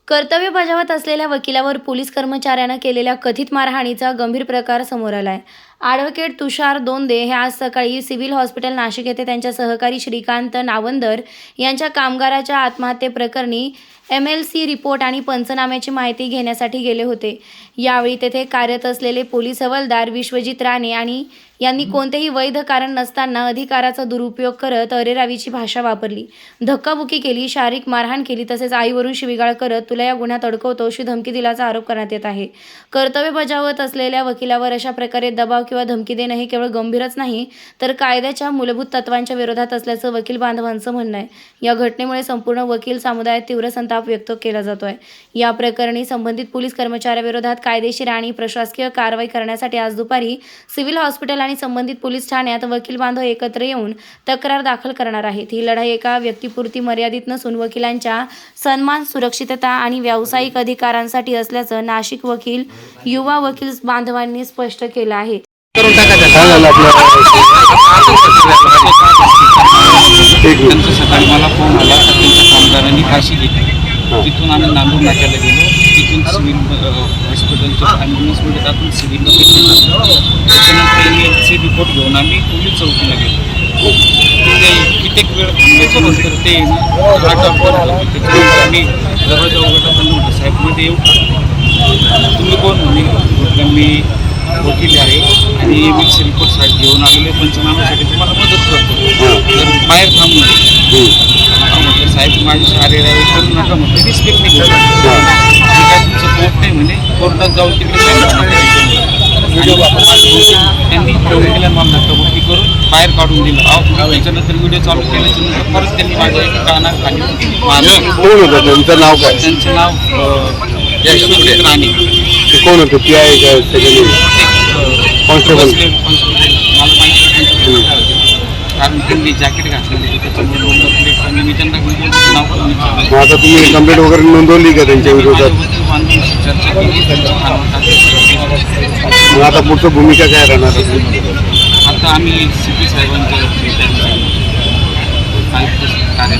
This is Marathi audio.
कर्तव्य बजावत असलेल्या वकिलावर पोलीस कर्मचाऱ्यानं केलेल्या कथित मारहाणीचा गंभीर प्रकार समोर आलाय. ॲडव्होकेट तुषार दोंदे हे आज सकाळी सिव्हिल हॉस्पिटल नाशिक येथे त्यांच्या सहकारी श्रीकांत नावंदर यांच्या कामगाराच्या आत्महत्येप्रकरणी MLC रिपोर्ट आणि पंचनाम्याची माहिती घेण्यासाठी गेले होते. यावेळी तेथे कार्यरत असलेले पोलीस हवालदार विश्वजित राणे यांनी कोणतेही वैध कारण नसताना अधिकाराचा दुरुपयोग करत अरेरावीची भाषा वापरली, धक्काबुक्की केली, शारीरिक मारहाण केली, तसेच आईवरून शिवीगाळ करत तुला या गुन्ह्यात अडकवतो अशी धमकी दिल्याचा आरोप करण्यात येत आहे. कर्तव्य बजावत असलेल्या वकिलावर अशा प्रकारे दबाव किंवा धमकी देणं हे केवळ गंभीरच नाही तर कायद्याच्या मूलभूत तत्वांच्या विरोधात असल्याचं वकील बांधवांचं म्हणणं आहे. या घटनेमुळे संपूर्ण वकील समुदायात तीव्र संताप व्यक्त केला जातोय. या प्रकरणी संबंधित पोलीस कर्मचाऱ्याविरोधात कायदेशीर आणि प्रशासकीय कारवाई करण्यासाठी आज दुपारी सिव्हिल हॉस्पिटल आणि संबंधित पोलीस ठाण्यात वकील बांधव एकत्र येऊन तक्रार दाखल करणार आहेत. ही लढाई एका व्यक्तीपुरती मर्यादित नसून वकिलांच्या सन्मान, सुरक्षितता आणि व्यावसायिक अधिकारांसाठी असल्याचं नाशिक वकील युवा वकील बांधवांनी स्पष्ट केलं आहे. त्यांचा सकाळी मला फोन आला तर त्यांच्या कामगारांनी फाशी घेतली. तिथून आम्ही नांदूर नाक्याला गेलो. तिथून सिव्हिल हॉस्पिटलच्या ॲम्ब्युलन्समध्ये टाकून सिव्हिलला भेटले. त्याच्यानंतर MLC रिपोर्ट घेऊन आम्ही पोलीस चौकीला गेलो. तिथे कित्येक वेळ थांबल्याच्यानंतर ते आटोपवर आलं. त्याच्यानंतर आम्ही दरवाजा उघडला पण म्हटलं साहेबमध्ये येऊ का? तुम्ही कोण? म्हटलं मी वकील आहे आणि MLC रिपोर्टसाठी घेऊन आलेले पंचनाम्यासाठी तुम्हाला मदत करतो, तर बाहेर थांबून म्हटलं साहेब माझी शारीरिक करू नका. म्हटलं रिस्पेक्ट नाही करू. काय तुमचं कोर्ट नाही म्हणे, कोर्टात जाऊन तिकडे त्यांनी वकिलांना मला धक्काबुक्की करून बाहेर काढून दिलं. त्याच्यानंतर व्हिडिओ चालू केल्याच्यानंतर परत त्यांनी माझ्या कानाखाली मारलं. त्यांचं नाव काय? त्यांचं नाव विश्वजित राणे. कोण होतं? PI constable? मला माहिती कारण त्यांनी जॅकेट घातलेली त्याच्यामुळे मी त्यांना नाव. आता तुम्ही कंप्लेंट वगैरे नोंदवली का त्यांच्या विरोधात? चर्चा केली. मग आता पुढचं भूमिका काय राहणार? आता आम्ही CP साहेबांच्या कार्य